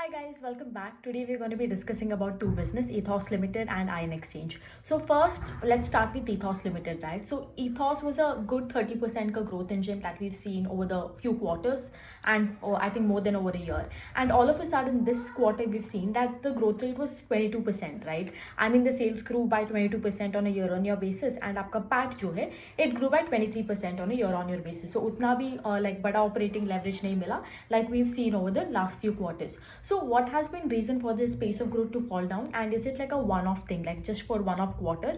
Hi guys, welcome back. Today we're going to be discussing about two business, Ethos Limited and Ion Exchange. So first, let's start with Ethos Limited, right? So Ethos was a good 30% ka growth engine that we've seen over the few quarters and I think more than over a year. And all of a sudden this quarter we've seen that the growth rate was 22%, right? I mean the sales grew by 22% on a year-on-year basis and आपका PAT जो है it grew by 23% on a year-on-year basis. So उतना भी like बड़ा operating leverage नहीं मिला like we've seen over the last few quarters. So what has been reason for this pace of growth to fall down, and is it like a one-off thing, like just for one-off quarter?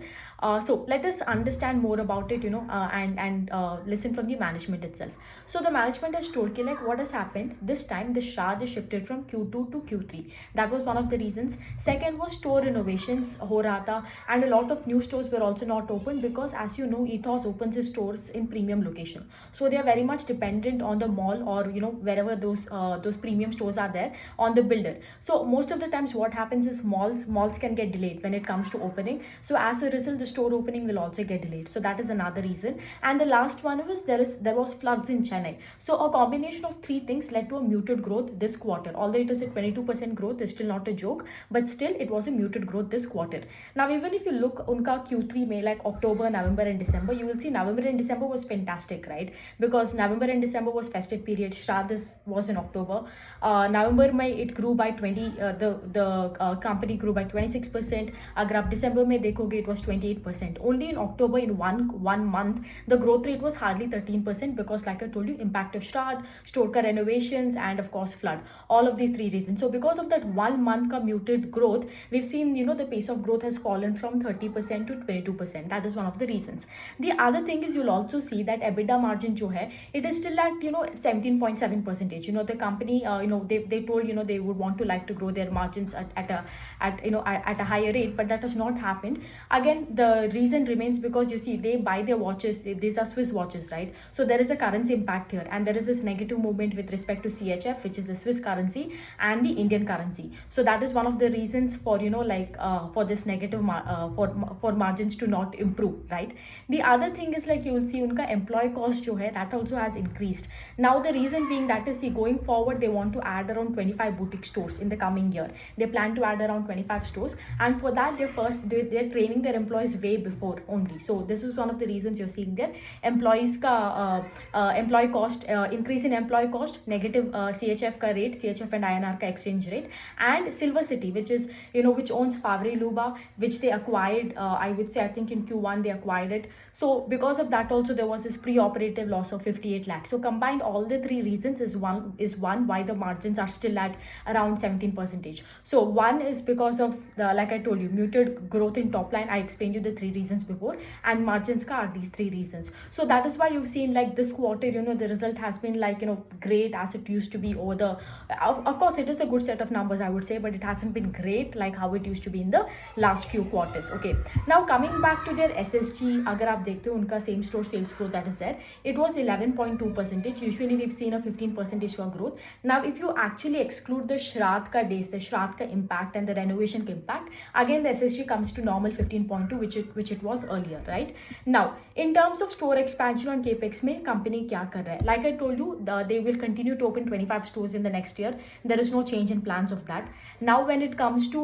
So let us understand more about it, and listen from the management itself. So the management has told कि like what has happened this time, the Shraddh is shifted from Q2 to Q3. That was one of the reasons. Second was store renovations हो रहा था, and a lot of new stores were also not open because, as you know, Ethos opens its stores in premium location. So they are very much dependent on the mall or wherever those premium stores are there on the builder. So most of the times what happens is malls can get delayed when it comes to opening. So as a result, the store opening will also get delayed. So that is another reason. And the last one was there was floods in Chennai. So a combination of three things led to a muted growth this quarter. Although it is a 22% growth, is still not a joke, but still it was a muted growth this quarter. Now even if you look unka Q3 May, like October, November and December, you will see November and December was fantastic, right? Because November and December was festive period. Shraddh was in October. November May it grew by 20, the company grew by 26%. अगर आप December में देखोगे, it was 28%. Only in October, in one month, the growth rate was hardly 13% because, like I told you, impact of Shraddh, store ka renovations, and of course flood. All of these three reasons. So because of that 1 month ka muted growth, we've seen the pace of growth has fallen from 30% to 22%. That is one of the reasons. The other thing is you'll also see that EBITDA margin jo hai, it is still at 17.7%. The company they told they would want to like to grow their margins at a higher rate, but that has not happened. Again, the reason remains because you see they buy their watches, these are Swiss watches, right? So there is a currency impact here, and there is this negative movement with respect to CHF, which is the Swiss currency, and the Indian currency. So that is one of the reasons for for this negative for margins to not improve, right? The other thing is like you will see unka employee cost jo hai, that also has increased. Now the reason being that is, see, going forward they want to add around 25 boutique stores in the coming year. They plan to add around 25 stores, and for that they're training their employees way before only. So this is one of the reasons you're seeing their employees ka employee cost increase in employee cost, negative CHF ka rate, CHF and INR ka exchange rate, and Silver City, which is which owns Favre Luba, which they acquired. I would say I think in Q1 they acquired it. So because of that also there was this pre-operative loss of 58 lakhs. So combined all the three reasons is one why the margins are still at around 17%. So one is because of the, like I told you, muted growth in top line. I explained you the three reasons before, and margins ka are these three reasons. So that is why you've seen like this quarter, the result has been like great as it used to be over the. Of course, it is a good set of numbers, I would say, but it hasn't been great like how it used to be in the last few quarters. Okay, now coming back to their SSG, agar aap dekhte ho unka same store sales growth that is there, it was 11.2%. Usually we've seen a 15% का growth. Now if you actually exclude the Shraddh ka days, the Shraddh ka impact and the renovation ka impact, again the SSG comes to normal 15.2, which it was earlier, right? Now in terms of store expansion on capex mein company kya kar raha hai, like I told you, they will continue to open 25 stores in the next year. There is no change in plans of that. Now when it comes to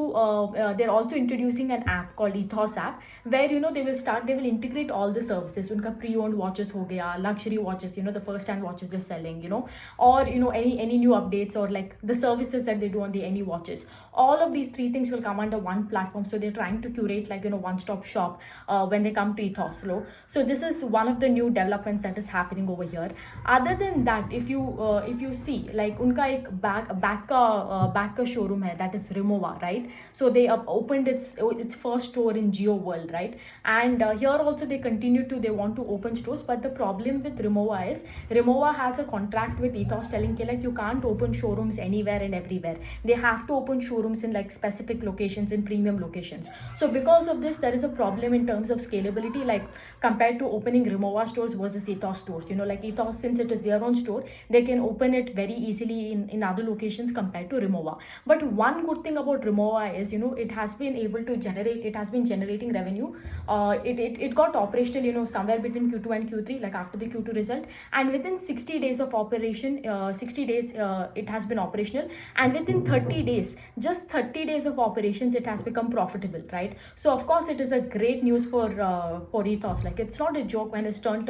they're also introducing an app called Ethos app, where they will integrate all the services. Unka pre-owned watches ho gaya, luxury watches, the first hand watches they're selling, or any new updates, or like the services that they do on the any watches. All of these three things will come under one platform. So they're trying to curate like one-stop shop when they come to Ethos. So this is one of the new developments that is happening over here. Other than that, if you see like unka ek back ka showroom hai, that is Remova, right? So they opened its first store in Geo World, right? And here also they want to open stores, but the problem with Remova is Remova has a contract with Ethos telling like you can't open showrooms anywhere and everywhere. They have to open showrooms in like specific locations, in premium locations. So because of this, there is a problem in terms of scalability, like compared to opening Remova stores versus Ethos stores. Like Ethos, since it is their own store, they can open it very easily in other locations compared to Remova. But one good thing about Remova is it has been generating revenue. It got operational somewhere between Q2 and Q3, like after the Q2 result, and within 60 days of operation, it has been operational, and within 30 days, just 30 days of operations, it has become profitable, right? So of course it is a great news for Ethos. Like, it's not a joke when a store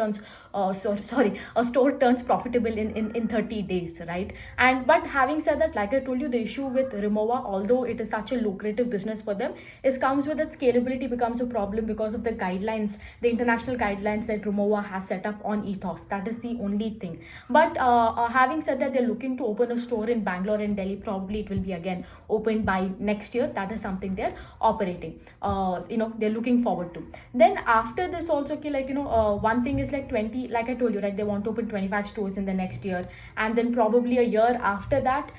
turns profitable in 30 days, right? And but having said that, like I told you, the issue with Remova, although it is such a lucrative business for them, is comes with its scalability becomes a problem because of the guidelines, the international guidelines that Remova has set up on Ethos. That is the only thing. But having said that, they're looking to open a store in Bangalore and Delhi. Probably it will be again opened by next year. That is something they're operating. They're looking forward to. Then after this also, okay, like, one thing is like 20, like I told you, right? They want to open 25 stores in the next year, and then probably a year after that,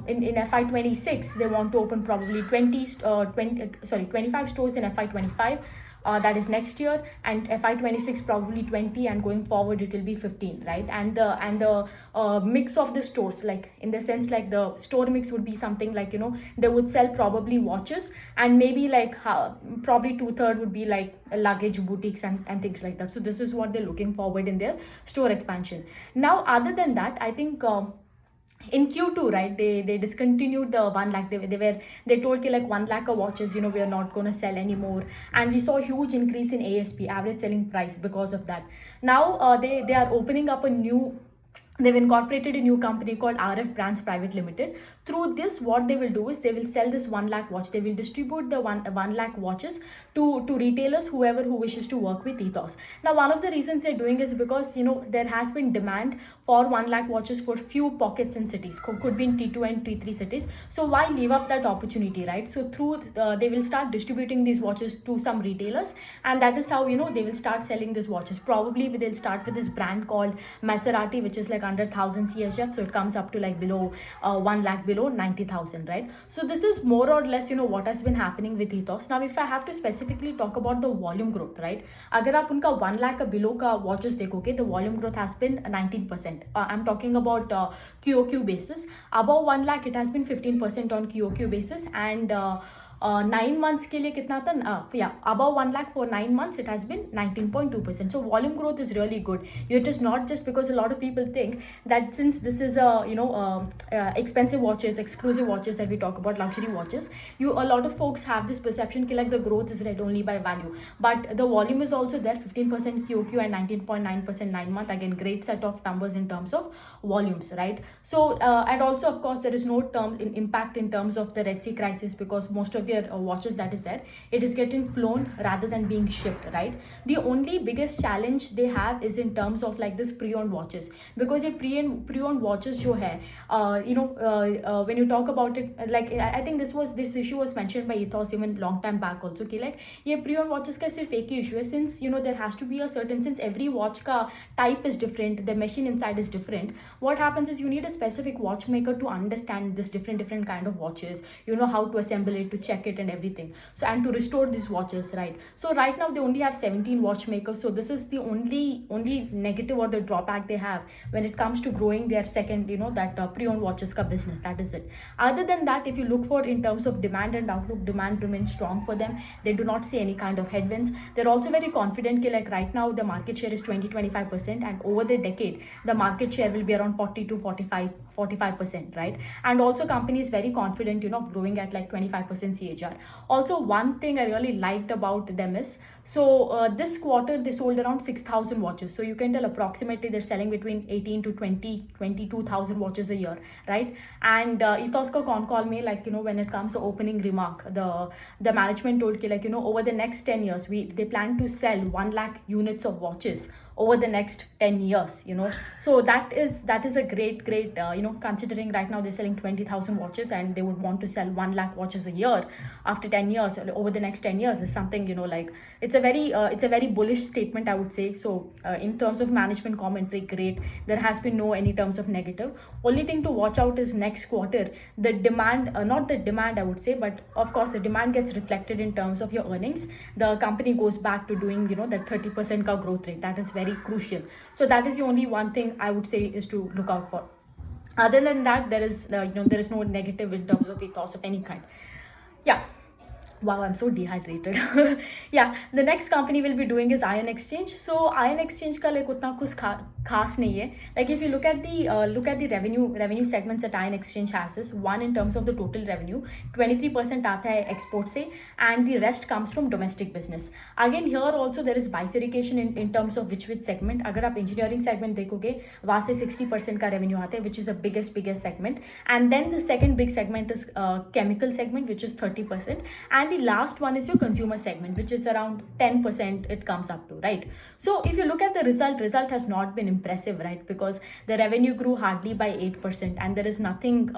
in FY26, they want to open probably 25 stores in FY25. That is next year, and FY26 probably 20, and going forward it will be 15, right? And the mix of the stores, like in the sense, like the store mix would be something like, they would sell probably watches, and maybe like probably 2/3 would be like luggage, boutiques, and things like that. So this is what they're looking forward in their store expansion. Now other than that, I think in Q2, right, they discontinued the 1 lakh. They told ki like 1 lakh of watches, we are not going to sell anymore, and we saw a huge increase in ASP, average selling price, because of that. Now they are opening up a new, they've incorporated a new company called RF Brands Private Limited. Through this, what they will do is they will sell this 1 lakh watch. They will distribute the 1 lakh watches to retailers, whoever who wishes to work with Ethos. Now, one of the reasons they're doing is because, there has been demand for 1 lakh watches for few pockets in cities, could be in T2 and T3 cities. So why leave up that opportunity, right? So through, they will start distributing these watches to some retailers, and that is how, they will start selling these watches. Probably they'll start with this brand called Maserati, which is like under 1,000 CHF, so it comes up to like below 1 lakh, below 90,000, right? So this is more or less, what has been happening with Ethos. Now if I have to specifically talk about the volume growth, right, agar aap unka 1 lakh below ka watches dekhoge, the volume growth has been 19%. I'm talking about QOQ basis. Above 1 lakh, it has been 15% on QOQ basis, and 9 months के लिए कितना था, above 1 lakh for 9 months, it has been 19.2%. So volume growth is really good. It is not just because a lot of people think that since this is expensive watches, exclusive watches that we talk about, luxury watches, a lot of folks have this perception that like the growth is led only by value, but the volume is also there. 15% QOQ and 19.9% 9 month. Again, great set of numbers in terms of volumes, right? So and also, of course, there is no impact in terms of the Red Sea crisis, because most of their watches that is there, it is getting flown rather than being shipped, right? The only biggest challenge they have is in terms of like this pre-owned watches, because a pre-owned watches jo hai, when you talk about it, like I think this issue was mentioned by Ethos even long time back also, ki like ye pre-owned watches ka sirf ek hi issue hai, since there has to be a certain, since every watch ka type is different, the machine inside is different. What happens is you need a specific watchmaker to understand this different kind of watches, how to assemble it, to check it and everything, so and to restore these watches, right? So right now they only have 17 watchmakers, so this is the only negative or the drawback they have when it comes to growing their second, that pre-owned watches ka business. That is it. Other than that, if you look for in terms of demand and outlook, demand remains strong for them. They do not see any kind of headwinds. They're also very confident that like right now the market share is 20-25%, and over the decade the market share will be around 40 to 45%, right? And also company is very confident, growing at like 25% CAGR. Also, one thing I really liked about them is, so this quarter they sold around 6,000 watches. So you can tell approximately they're selling between 18 to 22,000 watches a year, right? And Ethos ka con call mein, like, when it comes to opening remark, the management told ki like, over the next 10 years, they plan to sell 1 lakh units of watches over the next 10 years, so that is a great considering right now they're selling 20,000 watches, and they would want to sell 1 lakh watches a year after 10 years, over the next 10 years, is something, like it's a very bullish statement, I would say. So in terms of management commentary, great. There has been no any terms of negative. Only thing to watch out is next quarter, the demand, not the demand I would say, but of course the demand gets reflected in terms of your earnings. The company goes back to doing, that 30% ka growth rate. That is very crucial. So that is the only one thing I would say is to look out for. Other than that, there is no negative in terms of Ethos of any kind. Yeah. Wow, I'm so dehydrated. Yeah, the next company we'll be doing is Ion Exchange. So Ion Exchange का like उतना कुछ खास नहीं है. Like if you look at the revenue segments that Ion Exchange has is one in terms of the total revenue, 23% आता है export से, and the rest comes from domestic business. Again here also there is bifurcation in terms of which segment. अगर आप engineering segment देखोगे वहाँ से 60% का revenue आता है, which is the biggest segment, and then the second big segment is chemical segment, which is 30%, and the last one is your consumer segment, which is around 10% it comes up to, right? So if you look at the result has not been impressive, right? Because the revenue grew hardly by 8%, and there is nothing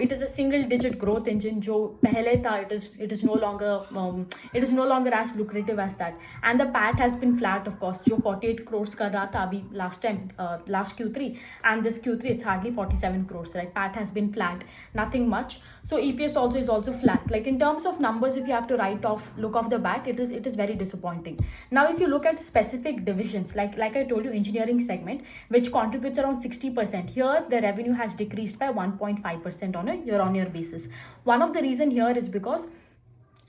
it is a single digit growth engine jo pehle tha, it is no longer as lucrative as that. And the PAT has been flat, of course, jo 48 crores kar raha tha abhi last time, last Q3, and this Q3 it's hardly 47 crores, right? PAT has been flat, nothing much. So EPS also is also flat. Like in terms of numbers, if you have to look off the bat, it is very disappointing. Now if you look at specific divisions, like I told you, engineering segment, which contributes around 60%, here the revenue has decreased by 1.5% on a year-on-year basis. One of the reason here is because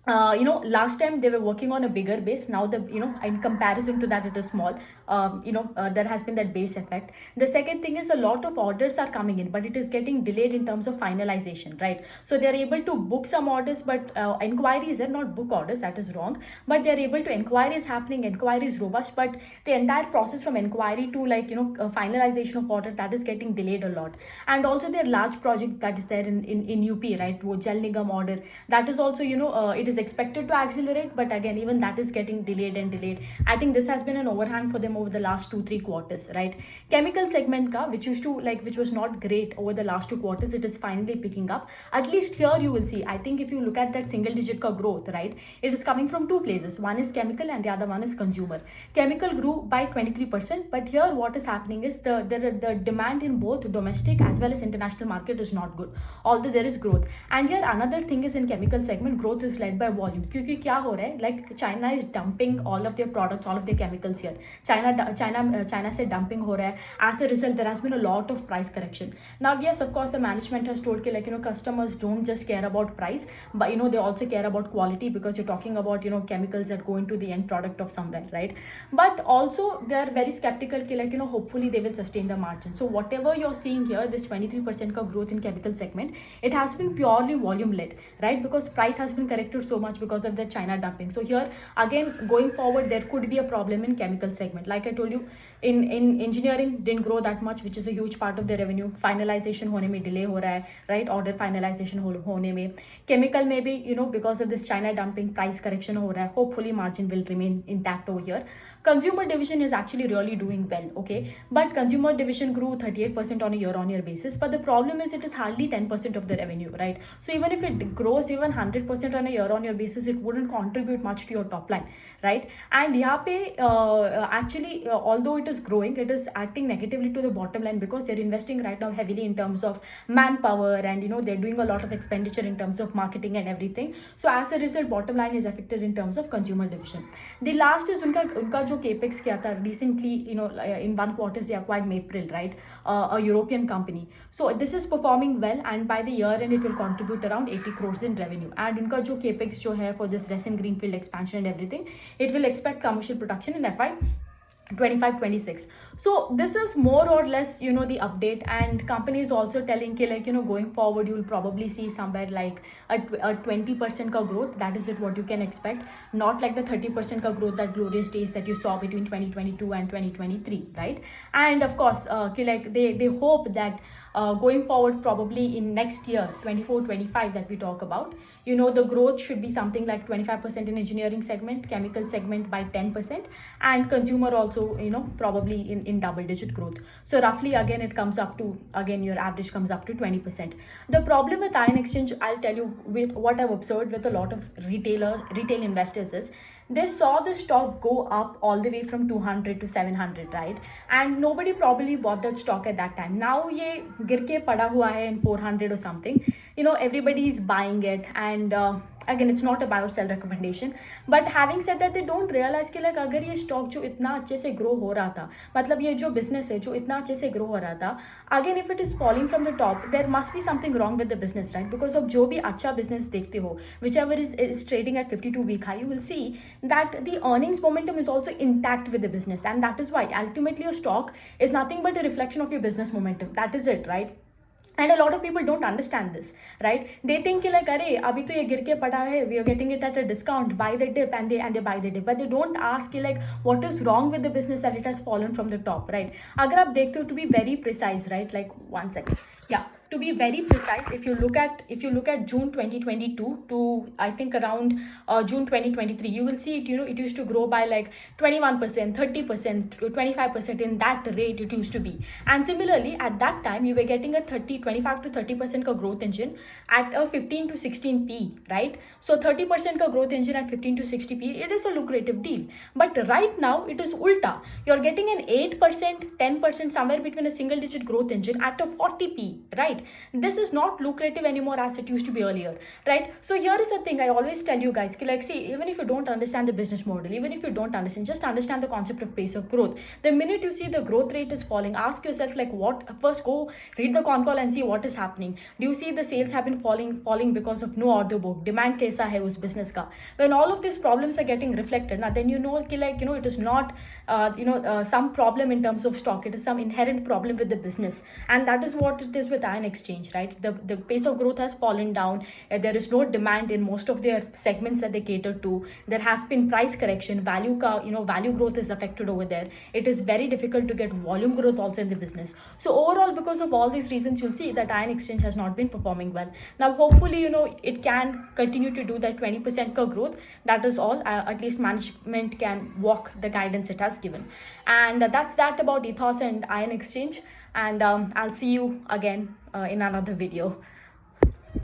last time they were working on a bigger base. Now in comparison to that, it is small. There has been that base effect. The second thing is a lot of orders are coming in, but it is getting delayed in terms of finalization, right? So they are able to book some orders, but inquiries are not book orders. That is wrong. But they are able to, inquiry is happening, inquiry is robust, but the entire process from inquiry to finalization of order, that is getting delayed a lot. And also their large project that is there in UP, right? Jal Nigam order, that is also it is expected to accelerate, but again even that is getting delayed. I think this has been an overhang for them over the last 2-3 quarters, right? Chemical segment ka, which was not great over the last 2 quarters, it is finally picking up. At least here you will see, I think if you look at that single digit ka growth, right, it is coming from two places. One is chemical and the other one is consumer. Chemical grew by 23%, but here what is happening is the demand in both domestic as well as international market is not good, although there is growth. And here another thing is, in chemical segment, growth is led by volume. क्योंकि क्या हो रहा है, like China is dumping all of their products, all of their chemicals here. China से dumping हो रहा है. As a result, there has been a lot of price correction. Now yes, of course, the management has told that customers don't just care about price, but they also care about quality, because you're talking about chemicals that go into the end product of somewhere, right? But also they are very skeptical hopefully they will sustain the margin. So whatever you're seeing here, this 23% ka growth in chemical segment, it has been purely volume led, right? Because price has been corrected so much because of the China dumping. So here again, going forward, there could be a problem in chemical segment. Like I told you, in engineering didn't grow that much, which is a huge part of the revenue. Finalization होने में delay हो रहा है, right? Order finalization होने में. Chemical में भी because of this China dumping, price correction हो रहा है. Hopefully margin will remain intact over here. Consumer division is actually really doing well, okay? But consumer division grew 38% on a year-on-year basis. But the problem is it is hardly 10% of the revenue, right? So even if it grows even 100% on a year-on-year basis, it wouldn't contribute much to your top line, right? And यहाँ पे actually although it is growing, it is acting negatively to the bottom line, because they're investing right now heavily in terms of manpower, and they're doing a lot of expenditure in terms of marketing and everything. So as a result, bottom line is affected in terms of consumer division. The last is उनका जो capex किया था recently, in 1 quarter they acquired Mapril, right? A European company. So this is performing well, and by the year end it will contribute around 80 crores in revenue. And उनका जो capex जो है for this resin greenfield expansion and everything, it will expect commercial production in FY 25-26. So this is more or less the update, and company is also telling going forward you will probably see somewhere like a 20% ka growth. That is it what you can expect, not like the 30% ka growth, that glorious days that you saw between 2022 and 2023, right? And of course they hope that going forward, probably in next year 24-25 that we talk about, the growth should be something like 25% in engineering segment, chemical segment by 10%, and consumer also probably in double digit growth. So roughly again it comes up to, again your average comes up to 20%. The problem with Ion Exchange, I'll tell you, with what I've observed with a lot of retail investors is they saw the stock go up all the way from 200 to 700, right? And nobody probably bought that stock at that time. Now ye gir ke pada hua hai in 400 or something. You know, everybody is buying it, and again, it's not a buy or sell recommendation. But having said that, they don't realize कि like अगर ये stock जो इतना अच्छे से grow हो रहा था, मतलब ये जो business है जो इतना अच्छे से grow हो रहा था, again if it is falling from the top, there must be something wrong with the business, right? Because of जो भी अच्छा business देखते हो, whichever is trading at 52-week high, you will see that the earnings momentum is also intact with the business, and that is why ultimately a stock is nothing but a reflection of your business momentum. That is it, right? And a lot of people don't understand this, right? They think like, "Arey, abhi to ye gir ke pada hai, we are getting it at a discount. Buy the dip," and they buy the dip. But they don't ask like, what is wrong with the business that it has fallen from the top, right? Agar aap dekhte ho, to be very precise, right? Like 1 second, yeah. To be very precise, if you look at June 2022 to I think around June 2023, you will see it. You know, it used to grow by like 21%, 30%, 25% in that rate it used to be. And similarly, at that time, you were getting a 25 to 30% ka growth engine at a 15 to 16p, right? So 30% ka growth engine at 15 to 60p, it is a lucrative deal. But right now, it is ulta. You're getting an 8%, 10%, somewhere between a single digit growth engine at a 40p, right? This is not lucrative anymore as it used to be earlier, right? So here is the thing I always tell you guys, like, see, even if you don't understand the business model, even if you don't understand, just understand the concept of pace of growth. The minute you see the growth rate is falling, ask yourself like, what? First go read the con call and see what is happening. Do you see the sales have been falling because of no order book? Demand kaisa hai us business ka? When all of these problems are getting reflected, now then you know like, you know, it is not some problem in terms of stock. It is some inherent problem with the business, and that is what it is with iron exchange, right? The pace of growth has fallen down. There is no demand in most of their segments that they cater to. There has been price correction. Value growth is affected over there. It is very difficult to get volume growth also in the business. So overall, because of all these reasons, you'll see that iron exchange has not been performing well. Now, hopefully, you know, it can continue to do that 20% ka growth. That is all. At least management can walk the guidance it has given. And that's that about Ethos and iron exchange. And I'll see you again in another video.